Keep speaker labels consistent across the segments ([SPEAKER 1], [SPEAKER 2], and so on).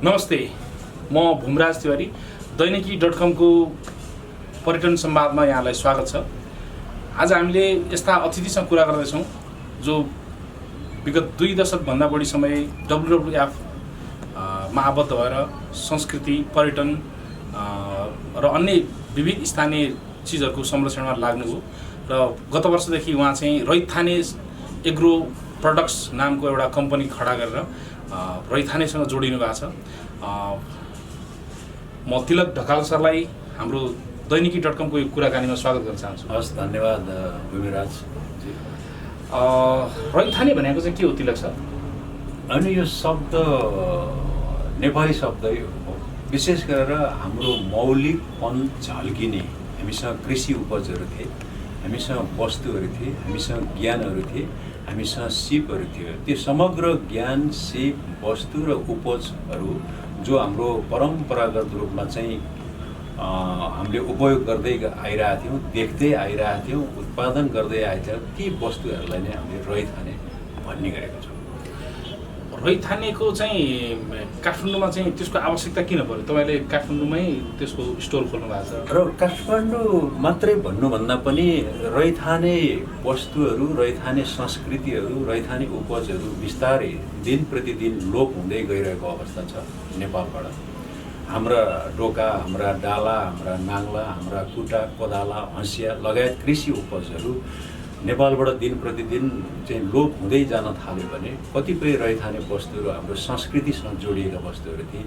[SPEAKER 1] नमस्ते, म भूमराज तिवारी दैनिकी.com को पर्यटन संवादमा यहाँलाई स्वागत छ। आज हामीले यस्ता अतिथिसँग कुरा गर्दैछौँ जो विगत 2 दशकभन्दा बढी समय WWF मा आबद्ध भएर संस्कृति, पर्यटन र अन्य विविध स्थानीय चिजहरूको संरक्षणमा लाग्नुभयो र गत वर्षदेखि उहाँ चाहिँ रैथाने एग्रो प्रोडक्ट्स नामको एउटा कम्पनी खडा गरेर रैथानेसँग जोडिनु भएको छ। म तिलक ढकाल सरलाई हाम्रो दैनिकी.com को यो कुराकानीमा स्वागत गर्न चाहन्छु।
[SPEAKER 2] हस्, धन्यवाद भूमिराज।
[SPEAKER 1] रैथाने भनेको चाहिँ के हो तिलक सर?
[SPEAKER 2] अनि यो शब्द नेपाली शब्द हो। विशेष गरेर हाम्रो मौलिकपन झल्किने हामीसँग कृषि उपजहरू थिए, हामीसँग वस्तुहरू थिए, हामीसँग ज्ञानहरू थिए, हामीसँग सिपहरू थियो। त्यो समग्र ज्ञान, सिप, वस्तु र उपजहरू जो हाम्रो परम्परागत रूपमा चाहिँ हामीले उपयोग गर्दै आइरहेका थियौँ, देख्दै आइरहेका थियौँ, उत्पादन गर्दै आएका थियौँ, ती वस्तुहरूलाई नै हामीले रैथाने भन्ने गरेका छौँ।
[SPEAKER 1] रैथानेको चाहिँ काठमाडौँमा चाहिँ त्यसको आवश्यकता किन पर्यो? तपाईँले काठमाडौँमै त्यसको स्टोर खोल्नु भएको छ
[SPEAKER 2] र काठमाडौँ मात्रै भन्नुभन्दा पनि रैथाने वस्तुहरू, रैथाने संस्कृतिहरू, रैथाने उपजहरू बिस्तारै दिन प्रतिदिन लोप हुँदै गइरहेको अवस्था छ नेपालबाट। हाम्रा डोका, हाम्रा डाला, हाम्रा नाङ्ला, हाम्रा कुटा, कोदाला, हँसिया लगायत कृषि उपजहरू नेपालबाट दिन प्रतिदिन चाहिँ लोप हुँदै जान थाल्यो भने कतिपय रैथाने वस्तुहरू हाम्रो संस्कृतिसँग जोडिएका वस्तुहरू थिए,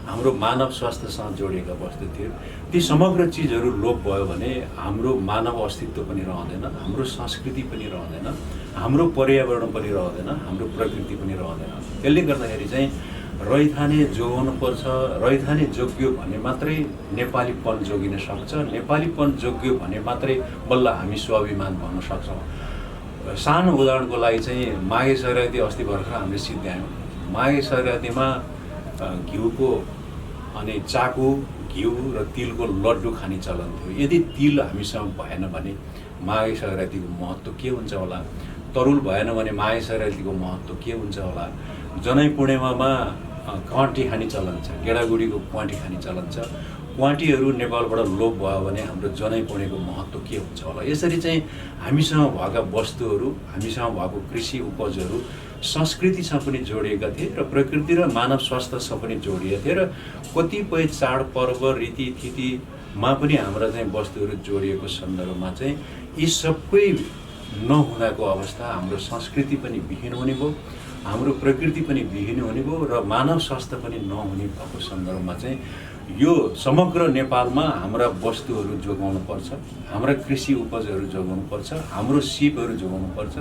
[SPEAKER 2] हाम्रो मानव स्वास्थ्यसँग जोडिएका वस्तु थियो। ती समग्र चिजहरू लोप भयो भने हाम्रो मानव अस्तित्व पनि रहँदैन, हाम्रो संस्कृति पनि रहँदैन, हाम्रो पर्यावरण पनि रहँदैन, हाम्रो प्रकृति पनि रहँदैन। त्यसले गर्दाखेरि चाहिँ रैथाने जोगाउनुपर्छ। रैथाने जोग्यो भने मात्रै नेपालीपन जोगिन सक्छ। नेपालीपन जोग्यो भने मात्रै बल्ल हामी स्वाभिमान भन्न सक्छौँ। सानो उदाहरणको लागि चाहिँ माघे सङ्क्रान्ति अस्ति भर्खर हामीले सिद्ध्यायौँ। माघे सङ्क्रान्तिमा घिउको अनि चाकु, घिउ र तिलको लड्डु खाने चलन थियो। यदि तिल हामीसँग भएन भने माघे सङ्क्रान्तिको महत्त्व के हुन्छ होला? तरुल भएन भने माघे सङ्क्रान्तिको महत्त्व के हुन्छ होला? जनै पूर्णिमामा क्वाँटी खाने चलन छ, गेडागुडीको क्वाँटी खाने चलन छ। क्वाँटीहरू नेपालबाट लोप भयो भने हाम्रो जनै पूर्णिमाको महत्त्व के हुन्छ होला? यसरी चाहिँ हामीसँग भएका वस्तुहरू, हामीसँग भएको कृषि उपजहरू संस्कृतिसँग पनि जोडिएका थिए र प्रकृति र मानव स्वास्थ्यसँग पनि जोडिएका थिए र कतिपय चाडपर्व, रीतिथितिमा पनि हाम्रा चाहिँ वस्तुहरू जोडिएको सन्दर्भमा चाहिँ यी सबै नहुँदाको अवस्था, हाम्रो संस्कृति पनि विहीन हुने भयो, हाम्रो प्रकृति पनि विहीन हुने भयो र मानव स्वास्थ्य पनि नहुने भएको सन्दर्भमा चाहिँ यो समग्र नेपालमा हाम्रा वस्तुहरू जोगाउनुपर्छ, हाम्रा कृषि उपजहरू जोगाउनुपर्छ, हाम्रो सिपहरू जोगाउनुपर्छ,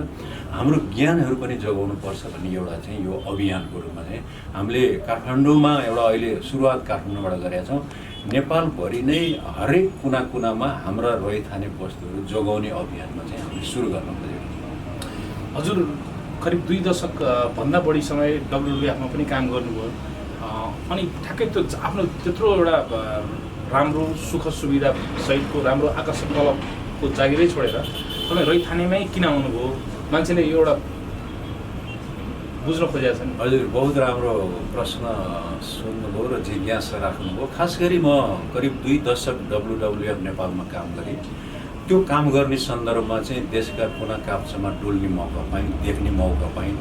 [SPEAKER 2] हाम्रो ज्ञानहरू पनि जोगाउनुपर्छ भन्ने एउटा चाहिँ यो अभियानको रूपमा चाहिँ हामीले काठमाडौँमा एउटा अहिले सुरुवात काठमाडौँबाट गरेका छौँ। नेपालभरि नै हरेक कुना कुनामा हाम्रा रैथाने वस्तुहरू जोगाउने अभियानमा चाहिँ हामीले सुरु गर्न खोजेको छौँ।
[SPEAKER 1] हजुर करिब 2 दशक भन्दा बढी समय WWFमा पनि काम गर्नुभयो। अनि ठ्याक्कै त्यो आफ्नो त्यत्रो एउटा राम्रो सुख सुविधा सहितको राम्रो आकर्षक तलबको जागिरै छोडेर तपाईँ रैथानेमै किन आउनुभयो? मान्छेले यो एउटा बुझ्न खोजेका छन्।
[SPEAKER 2] हजुर, बहुत राम्रो प्रश्न सोध्नुभयो र जिज्ञासा राख्नुभयो। खास गरी म करिब 2 दशक WWF नेपालमा काम गरेँ। त्यो काम गर्ने सन्दर्भमा चाहिँ देशका कुना काप्चामा डुल्ने मौका पाएँ, देख्ने मौका पाएँ।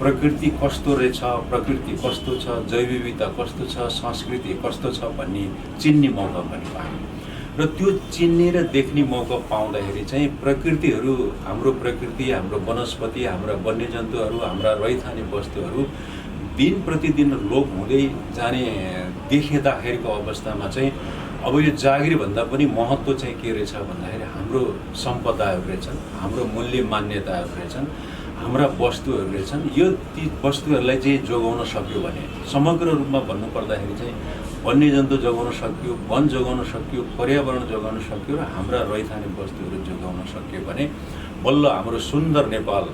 [SPEAKER 2] प्रकृति कस्तो रहेछ, प्रकृति कस्तो छ, जैव विविधता कस्तो छ, संस्कृति कस्तो छ भन्ने चिन्ने मौका पनि पाएँ। र त्यो चिन्ने र देख्ने मौका पाउँदाखेरि चाहिँ प्रकृतिहरू, हाम्रो प्रकृति, हाम्रो वनस्पति, हाम्रा वन्यजन्तुहरू, हाम्रा रैथाने वस्तुहरू दिन प्रतिदिन लोप हुँदै जाने देखिँदाखेरिको अवस्थामा चाहिँ अब यो जागिरभन्दा पनि महत्त्व चाहिँ के रहेछ भन्दाखेरि हाम्रो सम्पदाहरू रहेछन्, हाम्रो मूल्य मान्यताहरू रहेछन्, हाम्रा वस्तुहरू रहेछन्। यो ती वस्तुहरूलाई चाहिँ जोगाउन सक्यो भने समग्र रूपमा भन्नुपर्दाखेरि चाहिँ वन्यजन्तु जोगाउन सक्यो, वन जोगाउन सक्यो, पर्यावरण जोगाउन सक्यो र हाम्रा रैथाने वस्तुहरू जोगाउन सक्यो भने बल्ल हाम्रो सुन्दर नेपाल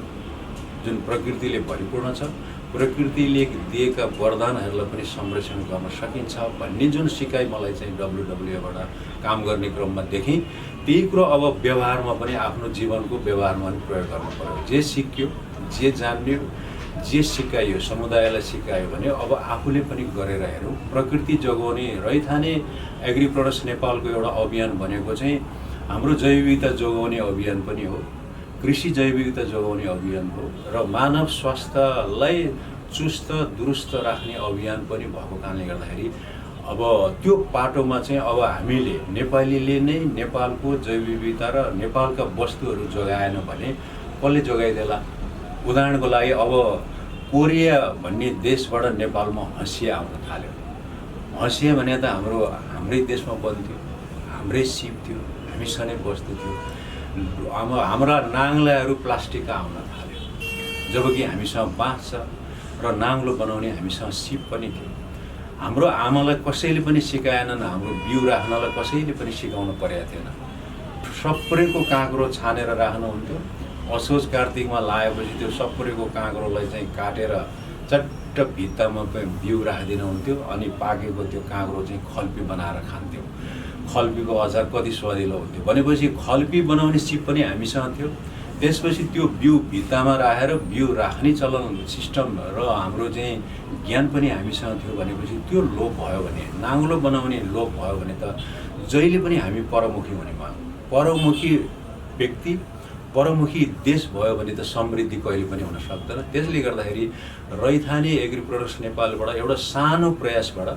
[SPEAKER 2] जुन प्रकृतिले भरिपूर्ण छ, प्रकृतिले दिएका वरदानहरूलाई पनि संरक्षण गर्न सकिन्छ भन्ने जुन सिकाइ मलाई चाहिँ WWFबाट काम गर्ने क्रममा देखेँ, त्यही कुरो अब व्यवहारमा पनि आफ्नो जीवनको व्यवहारमा पनि प्रयोग गर्नु पर्यो। जे सिक्यो, जे जान्यो, जे सिकाइयो समुदायलाई सिकायो भने अब आफूले पनि गरेर हेरौँ। प्रकृति जोगाउने रैथाने एग्री प्रोडक्ट्स नेपालको एउटा अभियान भनेको चाहिँ हाम्रो जैव विविधता जोगाउने अभियान पनि हो, कृषि जैव विविधता जोगाउने अभियान हो र मानव स्वास्थ्यलाई चुस्त दुरुस्त राख्ने अभियान पनि भएको कारणले गर्दाखेरि अब त्यो पाटोमा चाहिँ अब हामीले नेपालीले नै नेपालको जैव विविधता र नेपालका वस्तुहरू जोगाएन भने कसले जोगाइदेला? उदाहरणको लागि अब कोरिया भन्ने देशबाट नेपालमा हँसिया आउन थाल्यो। हँसिया भने त हाम्रै देशमा बन्थ्यो, हाम्रै सिप थियो, हामीसँगै वस्तु थियो। अब हाम्रा नाङ्लाहरू प्लास्टिकका आउन थाल्यो, जबकि हामीसँग बाँस छ र नाङ्लो बनाउने हामीसँग सिप पनि थियो। हाम्रो आमालाई कसैले पनि सिकाएनन्, हाम्रो बिउ राख्नलाई कसैले पनि सिकाउनु परेको थिएन। सप्रेको काँक्रो छानेर राख्नुहुन्थ्यो, असोज कार्तिकमा लगाएपछि त्यो सप्रेको काँक्रोलाई चाहिँ काटेर चट्ट भित्तामा बिउ राखिदिनुहुन्थ्यो अनि पाकेको त्यो काँक्रो चाहिँ खल्पी बनाएर खान्थ्यौँ। खल्पीको अचार कति स्वादिलो हुन्थ्यो भनेपछि खल्पी बनाउने सिप पनि हामीसँग थियो। त्यसपछि त्यो बिउ भित्तामा राखेर बिउ राख्ने चलन सिस्टम र हाम्रो चाहिँ ज्ञान पनि हामीसँग थियो भनेपछि त्यो लोप भयो भने, नाङ्लो बनाउने लोप भयो भने त जहिले पनि हामी परमुखी हुने भयो। परमुखी व्यक्ति परमुखी देश भयो भने त समृद्धि कहिले पनि हुन सक्दैन। त्यसले गर्दाखेरि रैथाने एग्री प्रोडक्ट्स नेपालबाट एउटा सानो प्रयासबाट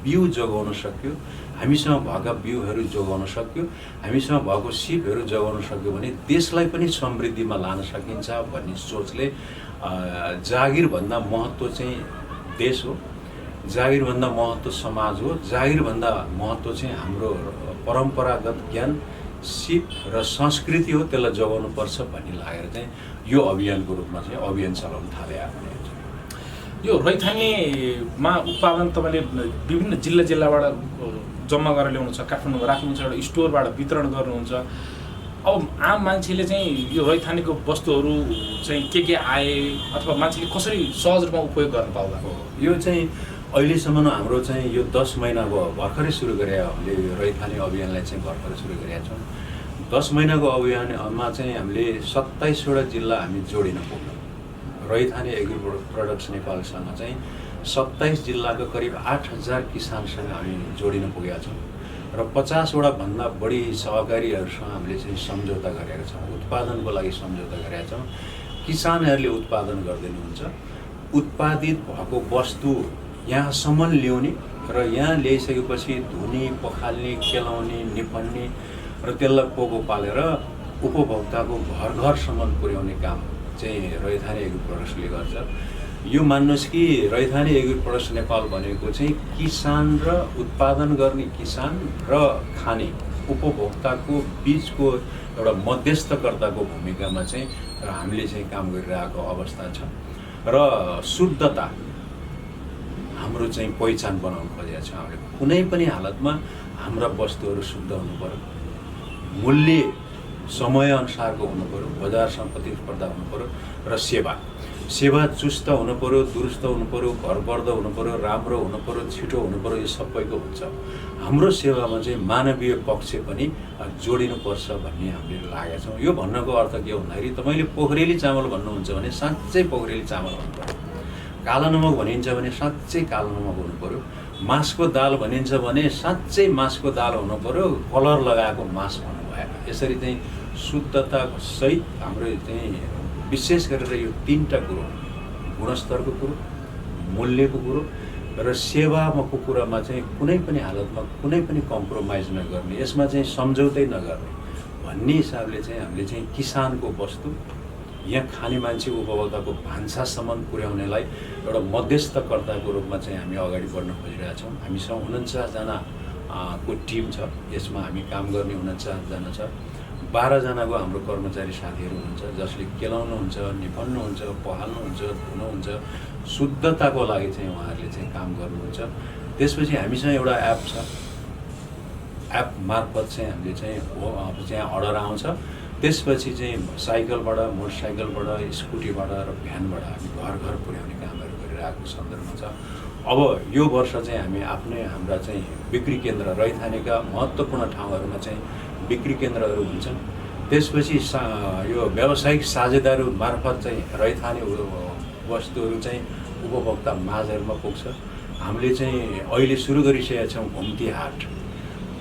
[SPEAKER 2] बिउ जोगाउन सक्यो, हामीसँग भएका बिउहरू जोगाउन सक्यो, हामीसँग भएको सिपहरू जोगाउन सक्यो भने देशलाई पनि समृद्धिमा लान सकिन्छ भन्ने सोचले जागिरभन्दा महत्त्व चाहिँ देश हो, जागिरभन्दा महत्त्व समाज हो, जागिरभन्दा महत्त्व चाहिँ हाम्रो परम्परागत ज्ञान सिप र संस्कृति हो, त्यसलाई जोगाउनुपर्छ भन्ने लागेर चाहिँ यो अभियानको रूपमा चाहिँ अभियान चलाउन थाले।
[SPEAKER 1] यो रैथानेमा उत्पादन तपाईँले विभिन्न जिल्लाबाट जम्मा गरेर ल्याउनुहुन्छ, काठमाडौँमा राख्नुहुन्छ, एउटा स्टोरबाट वितरण गर्नुहुन्छ। अब आम मान्छेले चाहिँ यो रैथानेको वस्तुहरू चाहिँ के आए अथवा मान्छेले कसरी सहज रूपमा उपयोग गर्न पाउँदा हो?
[SPEAKER 2] यो चाहिँ अहिलेसम्म हाम्रो चाहिँ यो 10 महिनाको भर्खरै सुरु गरे हामीले रैथाने अभियानलाई चाहिँ भर्खरै सुरु गरेका छौँ। 10 महिनाको अभियानमा चाहिँ हामीले 27वटा जिल्ला हामी जोडिन पुग्यौँ। रैथाने एग्री प्रोडक्ट्स नेपालसँग चाहिँ 27 जिल्लाको करिब 8000 किसानसँग हामी जोडिन पुगेका छौँ र 50वटा भन्दा बढी सहकारीहरूसँग हामीले चाहिँ सम्झौता गरेका छौँ, उत्पादनको लागि सम्झौता गरेका छौँ। किसानहरूले उत्पादन गरिदिनुहुन्छ, उत्पादित भएको वस्तु यहाँसम्म ल्याउने र यहाँ ल्याइसकेपछि धुने, पखाल्ने, केलाउने, निपन्ने र त्यसलाई पोको पालेर उपभोक्ताको घर घरसम्म पुर्याउने काम चाहिँ रैथाने एग्री प्रोडक्ट्सले गर्छ। यो मान्नुहोस् कि रैथाने एग्री प्रोडक्ट्स नेपाल भनेको चाहिँ किसान र उत्पादन गर्ने किसान र खाने उपभोक्ताको बिचको एउटा मध्यस्थकर्ताको भूमिकामा चाहिँ हामीले चाहिँ काम गरिरहेको अवस्था छ र शुद्धता हाम्रो चाहिँ पहिचान बनाउनु खोजेका छौँ। हामीले कुनै पनि हालतमा हाम्रा वस्तुहरू शुद्ध हुनु पर्यो, मूल्य समयअनुसारको हुनु पर्यो, बजारसँग प्रतिस्पर्धा हुनु पर्यो र सेवा चुस्त हुनु पर्यो, दुरुस्त हुनु पर्यो, भरपर्दो हुनु पर्यो, राम्रो हुनु पर्यो, छिटो हुनु पर्यो। यो सबैको हुन्छ। हाम्रो सेवामा चाहिँ मानवीय पक्ष पनि जोडिनुपर्छ भन्ने हामीले लागेका छौँ। यो भन्नको अर्थ के हो भन्दाखेरि तपाईँले पोखरेली चामल भन्नुहुन्छ भने साँच्चै पोखरेली चामल हुनु पर्यो, कालो नमक भनिन्छ भने साँच्चै कालो नमक हुनु पर्यो, मासको दाल भनिन्छ भने साँच्चै मासको दाल हुनु पर्यो, कलर लगाएको मास भन्नु भएन। यसरी चाहिँ शुद्धता सहित हाम्रो चाहिँ विशेष गरेर यो 3टा कुरो, गुणस्तरको कुरो, मूल्यको कुरो र सेवाको कुरामा चाहिँ कुनै पनि हालतमा कुनै पनि कम्प्रोमाइज नगर्ने, यसमा चाहिँ सम्झौतै नगर्ने भन्ने हिसाबले चाहिँ हामीले चाहिँ किसानको वस्तु यहाँ खाने मान्छे उपभोक्ताको भान्सासम्म पुर्याउनेलाई एउटा मध्यस्थकर्ताको रूपमा चाहिँ हामी अगाडि बढ्न खोजिरहेका छौँ। हामीसँग 49जना को टिम छ, यसमा हामी काम गर्ने 49 जना छ। 12 जनाको हाम्रो कर्मचारी साथीहरू हुनुहुन्छ जसले केलाउनुहुन्छ, निपन्नुहुन्छ, पहाल्नुहुन्छ, धुनुहुन्छ, शुद्धताको लागि चाहिँ उहाँहरूले चाहिँ काम गर्नुहुन्छ। त्यसपछि हामीसँग एउटा एप छ, एप मार्फत चाहिँ हामीले चाहिँ अर्डर आउँछ। त्यसपछि चाहिँ साइकलबाट, मोटरसाइकलबाट, स्कुटीबाट र भ्यानबाट हामी घर घर पुर्याउने कामहरू गरिरहेको सन्दर्भमा छ। अब यो वर्ष चाहिँ हामी आफ्नै हाम्रा चाहिँ बिक्री केन्द्र रैथानेका महत्त्वपूर्ण ठाउँहरूमा चाहिँ बिक्री केन्द्रहरू हुन्छन्। त्यसपछि यो व्यावसायिक साझेदारहरू मार्फत चाहिँ रैथाने वस्तुहरू चाहिँ उपभोक्ता माझहरूमा पुग्छ। हामीले चाहिँ अहिले सुरु गरिसकेका छौँ घुम्ती हाट।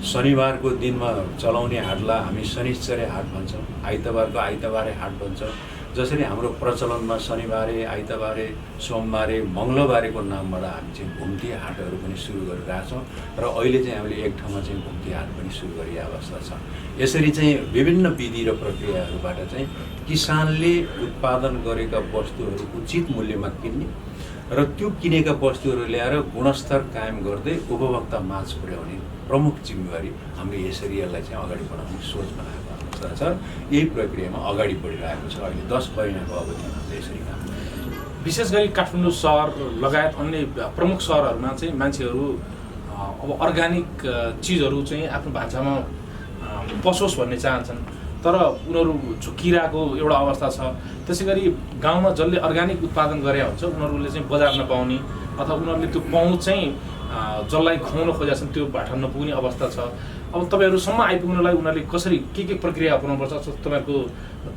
[SPEAKER 2] शनिबारको दिनमा चलाउने हाटलाई हामी शनिश्चरी हाट भन्छौँ, आइतबारको आइतबारे हाट भन्छौँ। जसरी हाम्रो प्रचलनमा शनिबारे, आइतबारे, सोमबारे, मङ्गलबारेको नामबाट हामी चाहिँ घुम्ती हाटहरू पनि सुरु गरिरहेका छौँ र अहिले चाहिँ हामीले एक ठाउँमा चाहिँ घुम्ती हाट पनि सुरु गरिएको अवस्था छ। यसरी चाहिँ विभिन्न विधि र प्रक्रियाहरूबाट चाहिँ किसानले उत्पादन गरेका वस्तुहरू उचित मूल्यमा किन्ने र त्यो किनेका वस्तुहरू ल्याएर गुणस्तर कायम गर्दै उपभोक्ता माझ पुर्याउने प्रमुख जिम्मेवारी हामीले यसरी यसलाई चाहिँ अगाडि बढाउने सोच बनाएको अवस्था छ। यही प्रक्रियामा अगाडि बढिरहेको छ। अहिले 10 महिनाको अवधिमा हामीले यसरी काम गरिरहेको छ।
[SPEAKER 1] विशेष गरी काठमाडौँ सहर लगायत अन्य प्रमुख सहरहरूमा चाहिँ मान्छेहरू अब अर्ग्यानिक चिजहरू चाहिँ आफ्नो भान्सामा पसोस् भन्ने चाहन्छन्, तर उनीहरू झुकिरहेको एउटा अवस्था छ। त्यसै गरी गाउँमा जसले अर्ग्यानिक उत्पादन गरे हुन्छ उनीहरूले चाहिँ बजार नपाउने अथवा उनीहरूले त्यो पहुँच चाहिँ जसलाई खुवाउन खोजेका छन् त्यो बाट नपुग्ने अवस्था छ। अब तपाईँहरूसम्म आइपुग्नलाई उनीहरूले कसरी के प्रक्रिया अपनाउनुपर्छ? तपाईँहरूको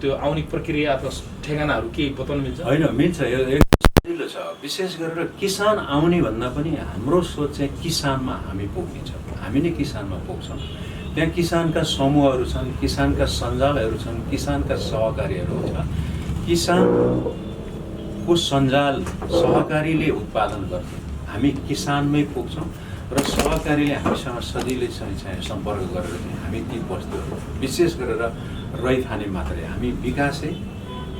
[SPEAKER 1] त्यो आउने प्रक्रिया अथवा ठेगानाहरू के बताउनु मिल्छ?
[SPEAKER 2] होइन, मिल्छ। यो एकदम सजिलो छ। विशेष गरेर किसान आउने भन्दा पनि हाम्रो सोच चाहिँ किसानमा हामी पुग्ने छ। हामी नै किसानमा पुग्छौँ। त्यहाँ किसानका समूहहरू छन्, किसानका सञ्जालहरू छन्, किसानका सहकारीहरू छ। किसानको सञ्जाल सहकारीले उत्पादन गर्छ, हामी किसानमै पुग्छौँ र सहकारीले हामीसँग सजिलै चाहिँ सम्पर्क गरेर चाहिँ हामी ती वस्तुहरू विशेष गरेर रैथाने मात्रै हामी विकासे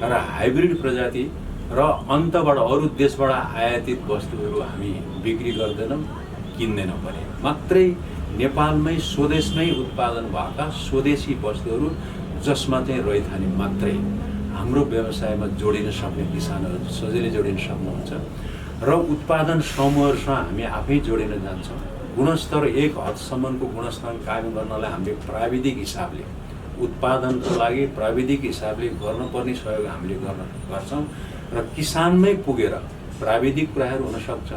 [SPEAKER 2] र हाइब्रिड प्रजाति र अन्तबाट अरू देशबाट आयातित वस्तुहरू हामी बिक्री गर्दैनौँ, किन्दैनौँ भने मात्रै नेपालमै स्वदेशमै उत्पादन भएका स्वदेशी वस्तुहरू जसमा चाहिँ रैथाने मात्रै हाम्रो व्यवसायमा जोडिन सक्ने किसानहरू सजिलै जोडिन सक्नुहुन्छ र उत्पादन समूहहरूसँग हामी आफै जोडिन जान्छौँ। गुणस्तर एक हदसम्मको गुणस्तर कायम गर्नलाई हामीले प्राविधिक हिसाबले उत्पादनको लागि प्राविधिक हिसाबले गर्नुपर्ने सहयोग हामीले गर्छौँ र किसानमै पुगेर प्राविधिक कुराहरू हुनसक्छ,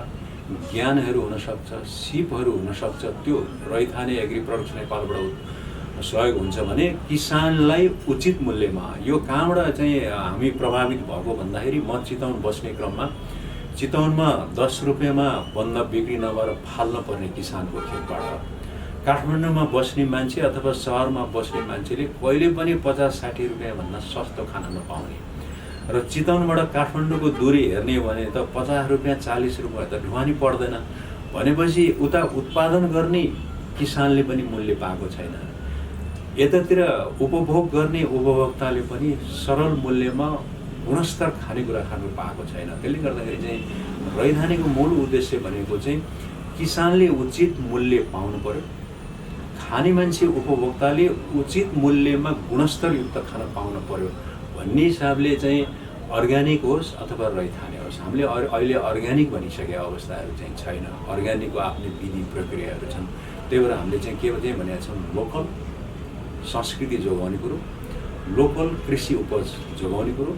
[SPEAKER 2] ज्ञानहरू हुनसक्छ, सिपहरू हुनसक्छ। त्यो रैथाने एग्री प्रोडक्ट्स नेपालबाट सहयोग हुन्छ भने किसानलाई उचित मूल्यमा यो कहाँबाट चाहिँ हामी प्रभावित भएको भन्दाखेरि म चितवन बस्ने क्रममा चितवनमा 10 रुपियाँमा बन्द बिक्री नभएर फाल्न पर्ने किसानको खेतबाट काठमाडौँमा बस्ने मान्छे अथवा सहरमा बस्ने मान्छेले कहिले पनि 50-60 रुपियाँभन्दा सस्तो खान नपाउने र चितवनबाट काठमाडौँको दूरी हेर्ने भने त 50 रुपियाँ 40 रुपियाँ त ढुवानी पर्दैन भनेपछि उता उत्पादन गर्ने किसानले पनि मूल्य पाएको छैन। यतातिर उपभोग गर्ने उपभोक्ताले पनि सरल मूल्यमा गुणस्तर खानेकुरा खानु पाएको छैन। त्यसले गर्दाखेरि चाहिँ रैथानेको मूल उद्देश्य भनेको चाहिँ किसानले उचित मूल्य पाउनु पर्यो, खाने मान्छे उपभोक्ताले उचित मूल्यमा गुणस्तरयुक्त खाना पाउनु पर्यो भन्ने हिसाबले चाहिँ अर्ग्यानिक होस् अथवा रैथाने होस् हामीले अहिले अर्ग्यानिक भनिसकेका अवस्थाहरू चाहिँ छैन। अर्ग्यानिकको आफ्नै विधि प्रक्रियाहरू छन्। त्यही भएर हामीले चाहिँ के चाहिँ भनेका छौँ, लोकल संस्कृति जोगाउने कुरो, लोकल कृषि उपज जोगाउने कुरो,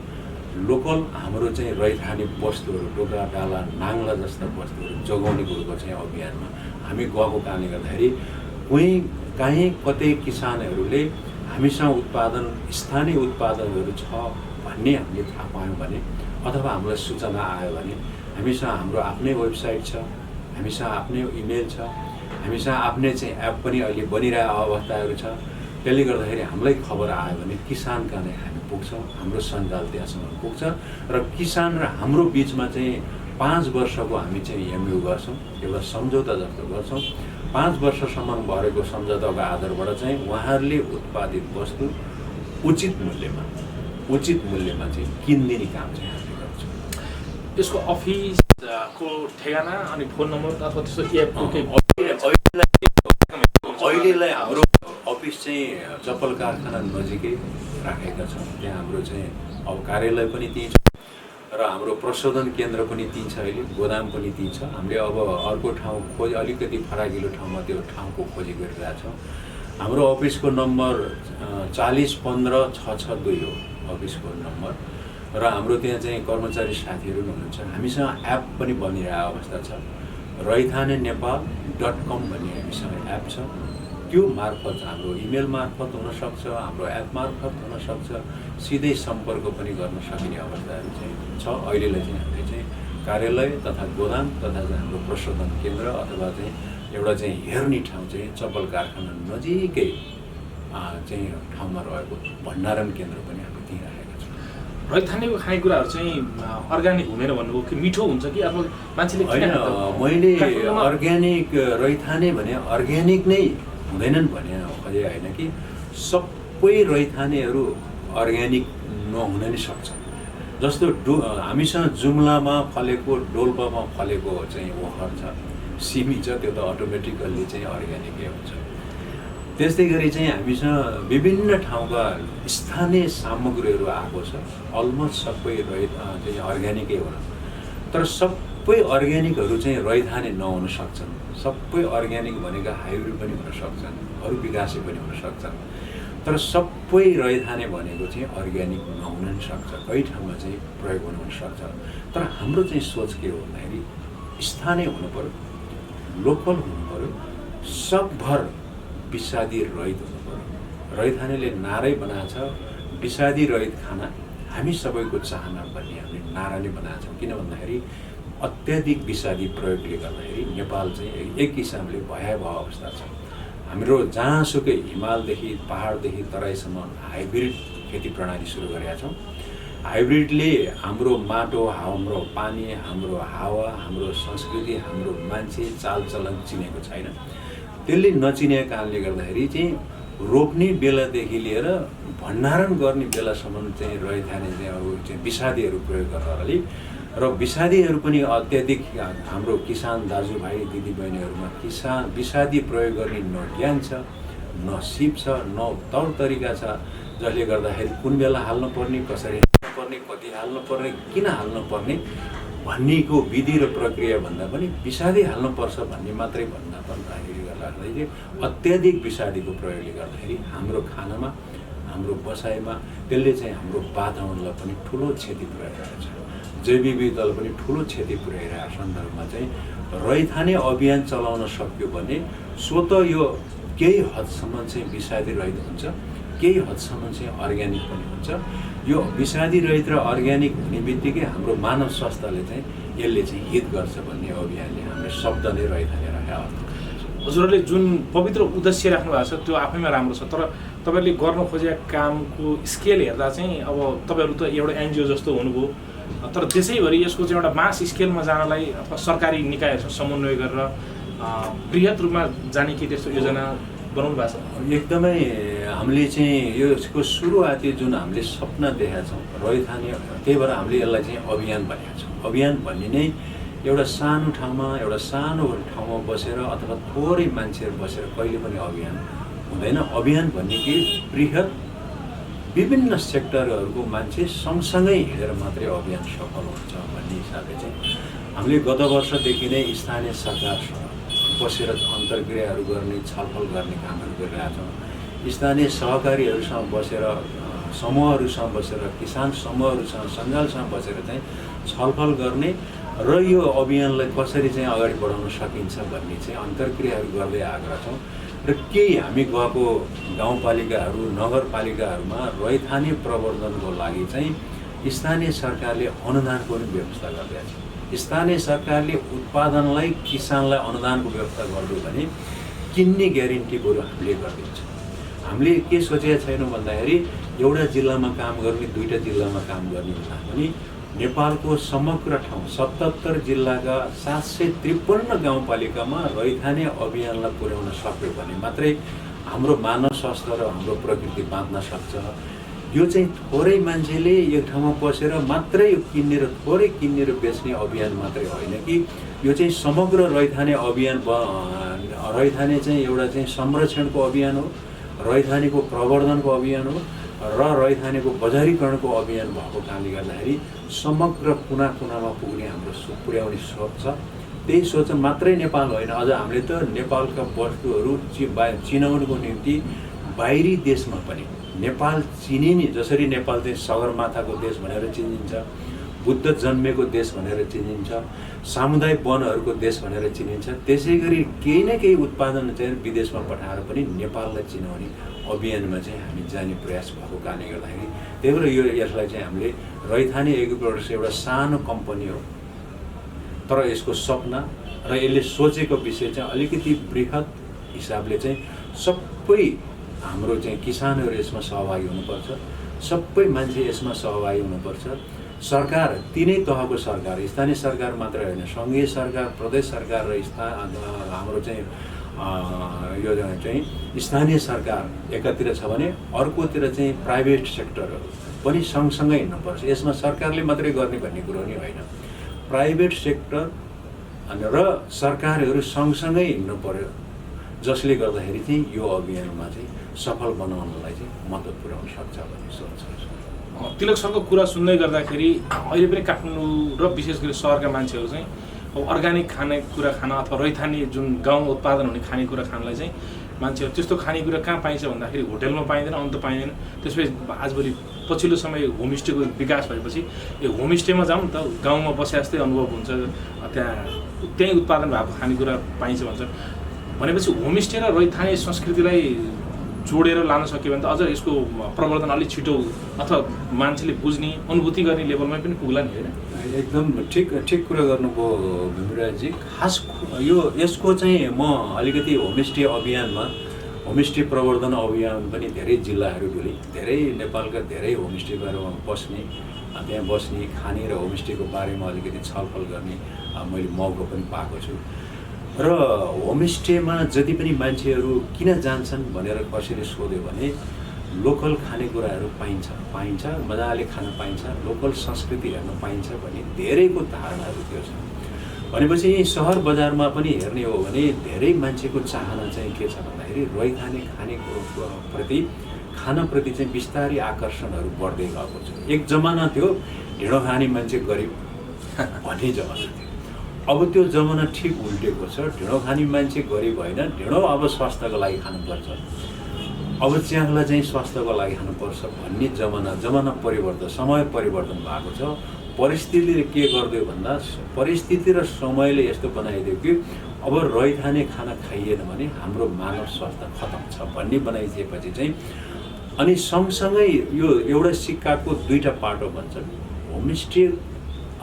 [SPEAKER 2] लोकल हाम्रो चाहिँ रैथाने वस्तुहरू ढोका डाला नाङ्ला जस्ता वस्तुहरू जोगाउने कुरोको चाहिँ अभियानमा हामी गएको कारणले गर्दाखेरि काहीँ कतै किसानहरूले हामीसँग उत्पादन स्थानीय उत्पादनहरू छ भन्ने हामीले थाहा पायौँ भने अथवा हामीलाई सूचना आयो भने हामीसँग हाम्रो आफ्नै वेबसाइट छ, हामीसँग आफ्नै इमेल छ, हामीसँग आफ्नै चाहिँ एप पनि अहिले बनिरहेको अवस्थाहरू छ। त्यसले गर्दाखेरि हामीलाई खबर आयो भने किसान कहाँ हामी पुग्छौँ, हाम्रो सञ्जाल त्यहाँसम्म पुग्छ र किसान र हाम्रो बिचमा चाहिँ 5 वर्षको हामी चाहिँ एमयु गर्छौँ, एउटा सम्झौता जस्तो गर्छौँ। 5 वर्षसम्म भरेको सम्झौताको आधारबाट चाहिँ उहाँहरूले उत्पादित वस्तु उचित मूल्यमा चाहिँ किनिदिने काम चाहिँ हामीले गर्छौँ।
[SPEAKER 1] यसको अफिसको ठेगाना अनि फोन नम्बर अथवा त्यसको एपको
[SPEAKER 2] अहिलेलाई हाम्रो अफिस चाहिँ चप्पल कारखाना नजिकै राखेका छौँ। त्यहाँ हाम्रो चाहिँ अब कार्यालय पनि त्यहीँ छ र हाम्रो प्रशोधन केन्द्र पनि त्यहीँ छ, अहिले गोदाम पनि त्यहीँ छ। हामीले अब अर्को ठाउँ खोजी अलिकति फराकिलो ठाउँमा त्यो ठाउँको खोजी गरिरहेछौँ। हाम्रो अफिसको नम्बर 4015-662 हो अफिसको नम्बर र हाम्रो त्यहाँ चाहिँ कर्मचारी साथीहरू पनि हुनुहुन्छ। हामीसँग एप पनि बनिरहेको अवस्था छ, रैथाने नेपाल .com भन्ने हामीसँग एप छ। त्यो मार्फत हाम्रो इमेल मार्फत हुनसक्छ, हाम्रो एप मार्फत हुनसक्छ, सिधै सम्पर्क पनि गर्न सकिने अवस्थाहरू चाहिँ छ। अहिलेलाई चाहिँ हामीले चाहिँ कार्यालय तथा गोदाम तथा चाहिँ हाम्रो प्रशोधन केन्द्र अथवा चाहिँ एउटा चाहिँ हेर्ने ठाउँ चाहिँ चप्पल कारखाना नजिकै चाहिँ ठाउँमा रहेको भण्डारण केन्द्र पनि हामीले दिइरहेका छौँ।
[SPEAKER 1] रैथानेको खानेकुराहरू चाहिँ अर्ग्यानिक हुँदैन भन्नुभयो कि मिठो हुन्छ कि अब मान्छेले
[SPEAKER 2] होइन, मैले अर्ग्यानिक रैथाने भने अर्ग्यानिक नै हुँदैनन् भने अझै होइन कि सबै रैथानेहरू अर्ग्यानिक नहुन नै सक्छ। जस्तो हामीसँग जुम्लामा फलेको डोल्पामा फलेको चाहिँ ओखर छ, सिमी छ, त्यो त अटोमेटिकल्ली चाहिँ अर्ग्यानिकै हुन्छ। त्यस्तै गरी चाहिँ हामीसँग विभिन्न ठाउँका स्थानीय सामग्रीहरू आएको छ, अलमोस्ट सबै चाहिँ अर्ग्यानिकै हो। तर सबै अर्ग्यानिकहरू चाहिँ रैथाने नहुन सक्छन्। सबै अर्ग्यानिक भनेका हाइब्रिड पनि हुन सक्छन्, अरू विकासे पनि हुन सक्छन्। तर सबै रैथाने भनेको चाहिँ अर्ग्यानिक नहुन नि सक्छ, कहीँ ठाउँमा चाहिँ प्रयोग हुन सक्छ। तर हाम्रो चाहिँ सोच के हो भन्दाखेरि स्थानीय हुनु पऱ्यो, लोकल हुनु पऱ्यो, सकभर विषादी रहित हुनु पऱ्यो। रैथानेले नारै बनाएको छ विषादी रहित खाना हामी सबैको चाहना भन्ने हामीले नाराले बनाएको छौँ। किन भन्दाखेरि अत्याधिक विषादी प्रयोगले गर्दाखेरि नेपाल चाहिँ एक किसिमले भयावह अवस्था छ। हाम्रो जहाँसुकै हिमालदेखि पहाडदेखि तराईसम्म हाइब्रिड खेती प्रणाली सुरु गरेका छौँ। हाइब्रिडले हाम्रो माटो, हाम्रो पानी, हाम्रो हावा, हाम्रो संस्कृति, हाम्रो मान्छे चालचलन चिनेको छैन। त्यसले नचिनेको कारणले गर्दाखेरि चाहिँ रोप्ने बेलादेखि लिएर भण्डारण गर्ने बेलासम्म चाहिँ रैथाने चाहिँ अब चाहिँ विषादीहरू प्रयोग गर्नाले र विषादीहरू पनि अत्याधिक हाम्रो किसान दाजुभाइ दिदीबहिनीहरूमा विषादी प्रयोग गर्ने न ज्ञान छ, न सिप छ, न तौर तरिका छ, जसले गर्दाखेरि कुन बेला हाल्नुपर्ने, कसरी हाल्नुपर्ने, कति हाल्नुपर्ने, किन हाल्नुपर्ने भन्नेको विधि र प्रक्रिया भन्दा पनि विषादी हाल्नुपर्छ भन्ने मात्रै भन्दा पर्दाखेरि गर्दाखेरि अत्याधिक विषादीको प्रयोगले गर्दाखेरि हाम्रो खानामा, हाम्रो बसाइमा त्यसले चाहिँ हाम्रो वातावरणलाई पनि ठुलो क्षति पुर्याइरहेको छ। जैविक विविधतालाई पनि ठुलो क्षति पुर्याइरहेको सन्दर्भमा चाहिँ रैथाने अभियान चलाउन सक्यो भने स्वत यो केही हदसम्म चाहिँ विषादी रहित हुन्छ, केही हदसम्म चाहिँ अर्ग्यानिक पनि हुन्छ। यो विषादी रहित र अर्ग्यानिक हुने बित्तिकै हाम्रो मानव स्वास्थ्यले चाहिँ यसले चाहिँ हित गर्छ भन्ने अभियानले हाम्रो शब्द नै रैथाने राखेको अर्थ।
[SPEAKER 1] हजुरहरूले जुन पवित्र उद्देश्य राख्नु भएको छ त्यो आफैमा राम्रो छ, तर तपाईँहरूले गर्न खोजेको कामको स्केल हेर्दा चाहिँ अब तपाईँहरू त एउटा एनजिओ जस्तो हुनुभयो, तर त्यसैभरि यसको चाहिँ एउटा मास स्केलमा जानलाई अथवा सरकारी निकायहरूसँग समन्वय गरेर बृहत रूपमा जाने कि त्यस्तो योजना बनाउनु भएको छ?
[SPEAKER 2] एकदमै हामीले चाहिँ यसको सुरुवाती जुन हामीले सपना देखाएको छौँ रैथाने, त्यही भएर हामीले यसलाई चाहिँ अभियान भनेका छौँ। अभियान भन्ने नै एउटा सानो ठाउँमा, एउटा सानो ठाउँमा बसेर अथवा थोरै मान्छेहरू बसेर कहिले पनि अभियान हुँदैन। अभियान भन्ने कि बृहत विभिन्न सेक्टरहरूको मान्छे सँगसँगै हिँडेर मात्रै अभियान सफल हुन्छ भन्ने हिसाबले चाहिँ हामीले गत वर्षदेखि नै स्थानीय सरकारसँग बसेर अन्तर्क्रियाहरू गर्ने, छलफल गर्ने कामहरू गरिरहेका छौँ। स्थानीय सहकारीहरूसँग बसेर, समूहहरूसँग बसेर, किसान समूहहरूसँग, सञ्जालसँग बसेर चाहिँ छलफल गर्ने र यो अभियानलाई कसरी चाहिँ अगाडि बढाउन सकिन्छ भन्ने चाहिँ अन्तर्क्रियाहरू गर्दै आएका छौँ। र केही हामी गएको गाउँपालिकाहरू, नगरपालिकाहरूमा रैथाने प्रवर्धनको लागि चाहिँ स्थानीय सरकारले अनुदानको पनि व्यवस्था गरिरहेको छ। स्थानीय सरकारले उत्पादनलाई, किसानलाई अनुदानको व्यवस्था गरिदियो भने किन्ने ग्यारेन्टी बरु हामीले गरिदिन्छौँ। हामीले के सोचेका छैनौँ भन्दाखेरि एउटा जिल्लामा काम गर्ने, दुईवटा जिल्लामा काम गर्ने भन्दा पनि नेपालको समग्र ठाउँ 77 जिल्लाका 753 गाउँपालिकामा रैथाने अभियानलाई पुर्याउन सक्यो भने मात्रै हाम्रो मानव स्वास्थ्य र हाम्रो प्रकृति बाँच्न सक्छ। यो चाहिँ थोरै मान्छेले एक ठाउँमा बसेर मात्रै किन्ने र थोरै किन्ने र बेच्ने अभियान मात्रै होइन कि यो चाहिँ समग्र रैथाने अभियान। रैथाने चाहिँ एउटा चाहिँ संरक्षणको अभियान हो, रैथानेको प्रवर्धनको अभियान हो र रैथानेको बजारीकरणको अभियान भएको कारणले गर्दाखेरि समग्र कुना कुनामा पुग्ने हाम्रो पुर्याउने सोच छ। त्यही सोच मात्रै नेपाल होइन, अझ हामीले त नेपालका वस्तुहरू चिनाउनुको निम्ति बाहिरी देशमा पनि नेपाल चिनिने, जसरी नेपाल चाहिँ सगरमाथाको देश भनेर चिनिन्छ, बुद्ध जन्मेको देश भनेर चिनिन्छ, सामुदायिक वनहरूको देश भनेर चिनिन्छ। त्यसै गरी केही न केही उत्पादन चाहिँ विदेशमा पठाएर पनि नेपाललाई चिनाउने अभियानमा चाहिँ हामी जाने प्रयास भएको कारणले गर्दाखेरि त्यही भएर यसलाई चाहिँ हामीले रैथाने एग्रो प्रोडक्ट्स एउटा सानो कम्पनी हो, तर यसको सपना र यसले सोचेको विषय चाहिँ अलिकति बृहत हिसाबले चाहिँ सबै हाम्रो चाहिँ किसानहरू यसमा सहभागी हुनुपर्छ, सबै मान्छे यसमा सहभागी हुनुपर्छ। सरकार तिनै तहको सरकार, स्थानीय सरकार मात्र होइन, सङ्घीय सरकार, प्रदेश सरकार र हाम्रो चाहिँ यो चाहिँ स्थानीय सरकार एकातिर छ भने अर्कोतिर चाहिँ प्राइभेट सेक्टरहरू पनि सँगसँगै हिँड्नुपर्छ। यसमा सरकारले मात्रै गर्ने भन्ने कुरो नि होइन, प्राइभेट सेक्टर र सरकारहरू सँगसँगै हिँड्नु पर्यो, जसले गर्दाखेरि चाहिँ यो अभियानमा चाहिँ सफल बनाउनलाई चाहिँ मद्दत पुर्याउन सक्छ भन्ने सोच छ।
[SPEAKER 1] तिलक सरको कुरा सुन्दै गर्दाखेरि अहिले पनि काठमाडौँ र विशेष गरी सहरका मान्छेहरू चाहिँ अब अर्ग्यानिक खानेकुरा खान अथवा रैथाने जुन गाउँ उत्पादन हुने खानेकुरा खानलाई चाहिँ मान्छेहरू त्यस्तो खानेकुरा कहाँ पाइन्छ भन्दाखेरि होटेलमा पाइँदैन, अन्त पाइँदैन। त्यसपछि आजभोलि पछिल्लो समय होमस्टेको विकास भएपछि यो होमस्टेमा जाउँ त गाउँमा बसे जस्तै अनुभव हुन्छ, त्यहीँ उत्पादन भएको खानेकुरा पाइन्छ भन्छ। भनेपछि होमस्टे र रैथाने संस्कृतिलाई जोडेर लान सक्यो भने त अझ यसको प्रवर्धन अलिक छिटो अथवा मान्छेले बुझ्ने अनुभूति गर्ने लेभलमा पनि पुग्ला नि, होइन?
[SPEAKER 2] एकदम ठिक कुरा गर्नुभयो भीमराजजी। खास यो यसको चाहिँ म अलिकति होमस्टे अभियानमा, होमस्टे प्रवर्धन अभियान पनि धेरै जिल्लाहरू डुले, धेरै नेपालका धेरै होमस्टेमा बस्ने, त्यहाँ बस्ने, खाने र होमस्टेको बारेमा अलिकति छलफल गर्ने मैले मौका पनि पाएको छु। र होमस्टेमा जति पनि मान्छेहरू किन जान्छन् भनेर कसैले सोध्यो भने लोकल खानेकुराहरू पाइन्छ, मजाले खान पाइन्छ, लोकल संस्कृति हेर्न पाइन्छ भन्ने धेरैको धारणाहरू त्यो छ। भनेपछि सहर बजारमा पनि हेर्ने हो भने धेरै मान्छेको चाहना चाहिँ के छ भन्दाखेरि रैथाने खानाप्रति चाहिँ बिस्तारै आकर्षणहरू बढ्दै गएको छ। एक जमाना थियो ढिँडो खाने मान्छे गरिब भन्ने जमाना थियो, अब त्यो जमाना ठिक उल्टेको छ। ढिँडो खाने मान्छे गरिब होइन, ढिँडो अब स्वास्थ्यको लागि खानुपर्छ, अब च्याख्ला चाहिँ स्वास्थ्यको लागि खानुपर्छ भन्ने जमाना परिवर्तन, समय परिवर्तन भएको छ। परिस्थितिले के गरिदियो भन्दा परिस्थिति र समयले यस्तो बनाइदियो कि अब रैथाने खाना खाइएन भने हाम्रो मानव स्वास्थ्य खतम छ भन्ने बनाइदिएपछि चाहिँ अनि सँगसँगै यो एउटा सिक्काको दुईटा पाटो भन्छन्, होमस्टे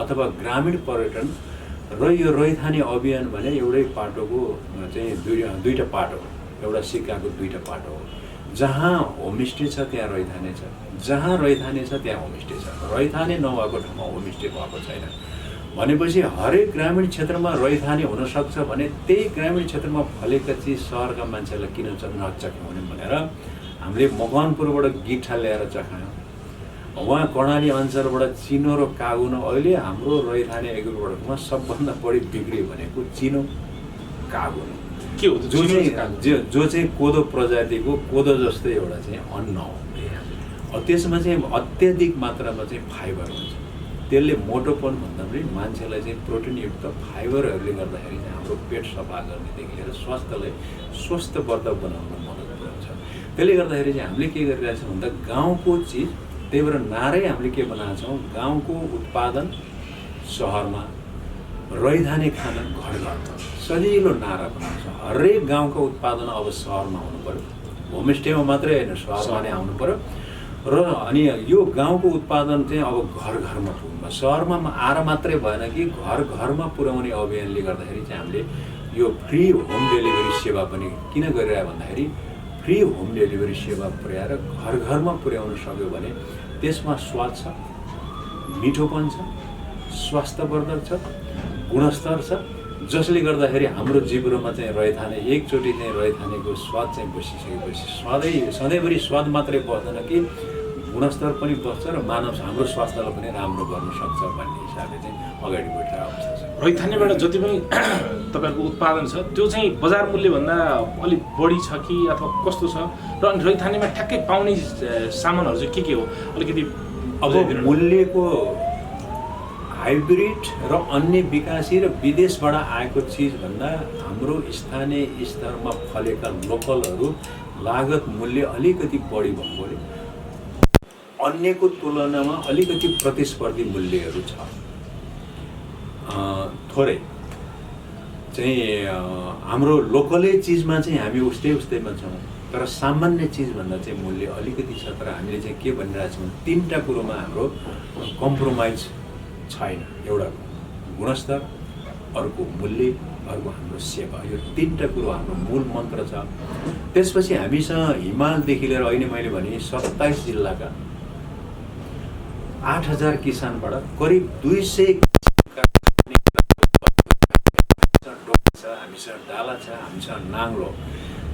[SPEAKER 2] अथवा ग्रामीण पर्यटन र यो रैथाने अभियान भने एउटै पाटोको चाहिँ दुईटा पाटो, एउटा सिक्काको दुईटा पाटो हो। जहाँ होमस्टे छ त्यहाँ रैथाने छ, जहाँ रैथाने छ त्यहाँ होमस्टे छ। रैथाने नभएको ठाउँमा होमस्टे भएको छैन भनेपछि हरेक ग्रामीण क्षेत्रमा रैथाने हुनसक्छ भने त्यही ग्रामीण क्षेत्रमा फलेका चिज सहरका मान्छेलाई किन नचखाउने भनेर हामीले मकवानपुरबाट गिठा ल्याएर चखायौँ, वहाँ कर्णाली अञ्चलबाट चिनो र कागुनो। अहिले हाम्रो रैथाने एग्रो प्रोडक्टमा सबभन्दा बढी बिक्री भनेको चिनो कागुनो
[SPEAKER 1] के हो,
[SPEAKER 2] जो चाहिँ कोदो प्रजातिको कोदो जस्तै एउटा चाहिँ अन्न हो। त्यसमा चाहिँ अत्याधिक मात्रामा चाहिँ फाइबर हुन्छ, त्यसले मोटोपन भन्दा पनि मान्छेलाई चाहिँ प्रोटिनयुक्त फाइबरहरूले गर्दाखेरि चाहिँ हाम्रो पेट सफा गर्नेदेखि लिएर स्वास्थ्यलाई स्वस्थवर्धक बनाउन मद्दत पुर्याउँछ। त्यसले गर्दाखेरि चाहिँ हामीले के गरिरहेको छौँ भन्दा गाउँको चिज, त्यही भएर नारै हामीले के बनाएको छौँ, गाउँको उत्पादन सहरमा, रैथाने खाना घर घरमा, सजिलो नारा बनाउँछ। हरेक गाउँको उत्पादन अब सहरमा आउनु पर्यो, होमस्टेमा मात्रै होइन सहरमा नै आउनु पर्यो। र अनि यो गाउँको उत्पादन चाहिँ अब घर घरमा पुग्नु, सहरमा आएर मात्रै भएन कि घर घरमा पुर्याउने अभियानले गर्दाखेरि चाहिँ हामीले यो फ्री होम डेलिभरी सेवा पनि किन गरिरह्यो भन्दाखेरि फ्री होम डेलिभरी सेवा पुर्याएर घर घरमा पुर्याउन सक्यो भने त्यसमा स्वाद छ, मिठोपन छ, स्वास्थ्यवर्धक छ, गुणस्तर छ, जसले गर्दाखेरि हाम्रो जिब्रोमा चाहिँ रैथाने एकचोटि चाहिँ रैथानेको स्वाद चाहिँ बसिसकेपछि सधैँभरि स्वाद मात्रै बस्दैन कि गुणस्तर पनि बस्छ र हाम्रो स्वास्थ्यलाई पनि राम्रो गर्न सक्छ भन्ने हिसाबले चाहिँ अगाडि बढिरहेको अवस्था छ।
[SPEAKER 1] रैथानेबाट जति पनि तपाईँहरूको उत्पादन छ त्यो चाहिँ बजार मूल्यभन्दा अलिक बढी छ कि अथवा कस्तो छ, र अनि रैथानेमा ठ्याक्कै पाउने सामानहरू चाहिँ के हो अलिकति?
[SPEAKER 2] अब मूल्यको हाइब्रिड र अन्य विकासी र विदेशबाट आएको चिजभन्दा हाम्रो स्थानीय स्तरमा फलेका लोकलहरू लागत मूल्य अलिकति बढी भएकोले अन्यको तुलनामा अलिकति प्रतिस्पर्धी मूल्यहरू छ। थोरै चाहिँ हाम्रो लोकलै चिजमा चाहिँ हामी उस्तैमा छौँ, तर सामान्य चिजभन्दा चाहिँ मूल्य अलिकति छ। तर हामीले चाहिँ के भनिरहेको छौँ, तिनवटा कुरोमा हाम्रो कम्प्रोमाइज छैन। एउटा गुणस्तर, अर्को मूल्य, अर्को हाम्रो सेवा। यो तिनवटा कुरो हाम्रो मूल मन्त्र छ। त्यसपछि हामीसँग हिमालदेखि लिएर अहिले मैले भने 27 जिल्लाका 8000 किसानबाट करिब 200 हामीसँग डाला छ, हामीसँग नाङ्लो।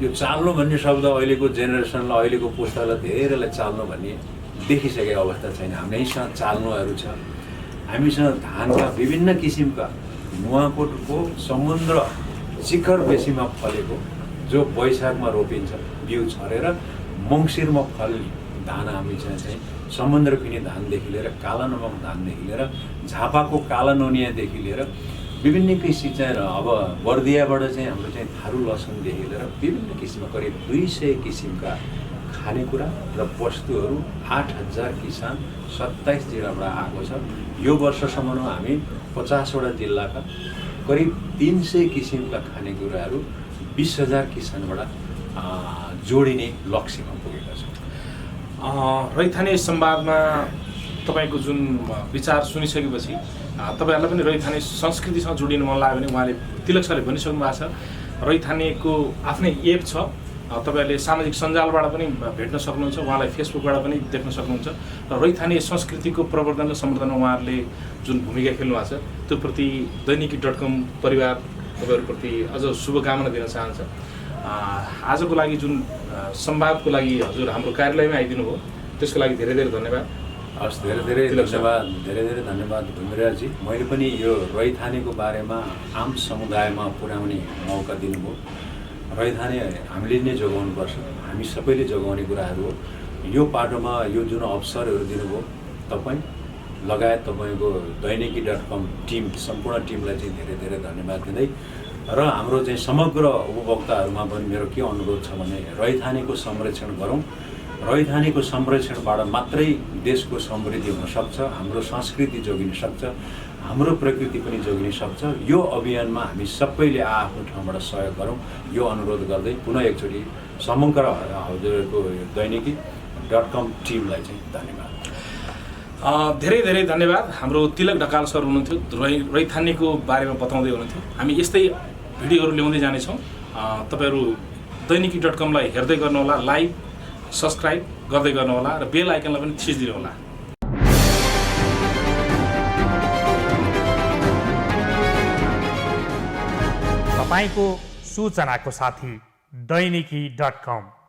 [SPEAKER 2] यो चाल्नु भन्ने शब्द अहिलेको जेनेरेसनलाई, अहिलेको पुस्तालाई धेरैलाई चाल्नु भन्ने देखिसकेको अवस्था छैन। हामीसँग चाल्नुहरू छ। हामीसँग धानका विभिन्न किसिमका नुवाकोटको समुद्र शिखर बेसीमा फलेको, जो वैशाखमा रोपिन्छ, बिउ छरेर मङ्सिरमा फल धान हामीसँग चाहिँ समुद्र पिने धानदेखि लिएर काला नमक धानदेखि लिएर झापाको काला नुनियादेखि लिएर विभिन्न किसिम चाहिँ अब बर्दियाबाट चाहिँ हाम्रो चाहिँ थारू लसुनदेखि लिएर विभिन्न किसिमका करिब 200 किसिमका खानेकुरा र वस्तुहरू 8000 किसान 27 जिल्लाबाट आएको छ। यो वर्षसम्ममा हामी 50वटा जिल्लाका करिब 300 किसिमका खानेकुराहरू 20,000 किसानबाट जोडिने लक्ष्यमा पुगेका छौँ।
[SPEAKER 1] रैथाने संवादमा तपाईँको जुन विचार सुनिसकेपछि तपाईँहरूलाई पनि रैथाने संस्कृतिसँग जोडिनु मन लाग्यो भने उहाँले तिलक सरले भनिसक्नु भएको छ। रैथानेको आफ्नै एप छ, तपाईँहरूले सामाजिक सञ्जालबाट पनि भेट्न सक्नुहुन्छ, उहाँलाई फेसबुकबाट पनि देख्न सक्नुहुन्छ। र रैथाने संस्कृतिको प्रवर्धन र सम्वर्धनमा उहाँहरूले जुन भूमिका खेल्नु भएको छ, त्यो प्रति दैनिकी.com परिवार तपाईँहरूप्रति अझ शुभकामना दिन चाहन्छ। आजको लागि जुन संवादको लागि हजुर हाम्रो कार्यालयमा आइदिनु भयो, त्यसको लागि धेरै धेरै धन्यवाद।
[SPEAKER 2] हस्, धेरै धन्यवाद भूमिराजी। मैले पनि यो रैथानेको बारेमा आम समुदायमा पुर्याउने मौका दिनुभयो। रैथाने हामीले नै जोगाउनुपर्छ, हामी सबैले जोगाउने कुराहरू हो। यो पाटोमा यो जुन अवसरहरू दिनुभयो, तपाईँ लगायत तपाईँको दैनिकी.com टिम, सम्पूर्ण टिमलाई चाहिँ धेरै धेरै धन्यवाद दिँदै र हाम्रो चाहिँ समग्र उपभोक्ताहरूमा पनि मेरो के अनुरोध छ भने रैथानेको संरक्षण गरौँ। रैथानेको संरक्षणबाट मात्रै देशको समृद्धि हुनसक्छ, हाम्रो संस्कृति जोगिन सक्छ, हाम्रो प्रकृति पनि जोगिन सक्छ। यो अभियानमा हामी सबैले आफ्नो ठाउँबाट सहयोग गरौँ, यो अनुरोध गर्दै पुनः एकचोटि समग्र हजुरको दैनिकी.com टिमलाई चाहिँ धन्यवाद।
[SPEAKER 1] धेरै धेरै धन्यवाद। हाम्रो तिलक ढकाल सर हुनुहुन्थ्यो, रैथानेको बारेमा बताउँदै हुनुहुन्थ्यो। हामी यस्तै भिडियोहरू ल्याउँदै जानेछौँ। तपाईँहरू दैनिकी.comलाई हेर्दै गर्नुहोला, लाइक सब्सक्राइब गर्दै गर्नुहोला र बेल आइकनलाई पनि थिचिदिनु होला।
[SPEAKER 3] तपाईँको सूचनाको साथी दैनिकी.com।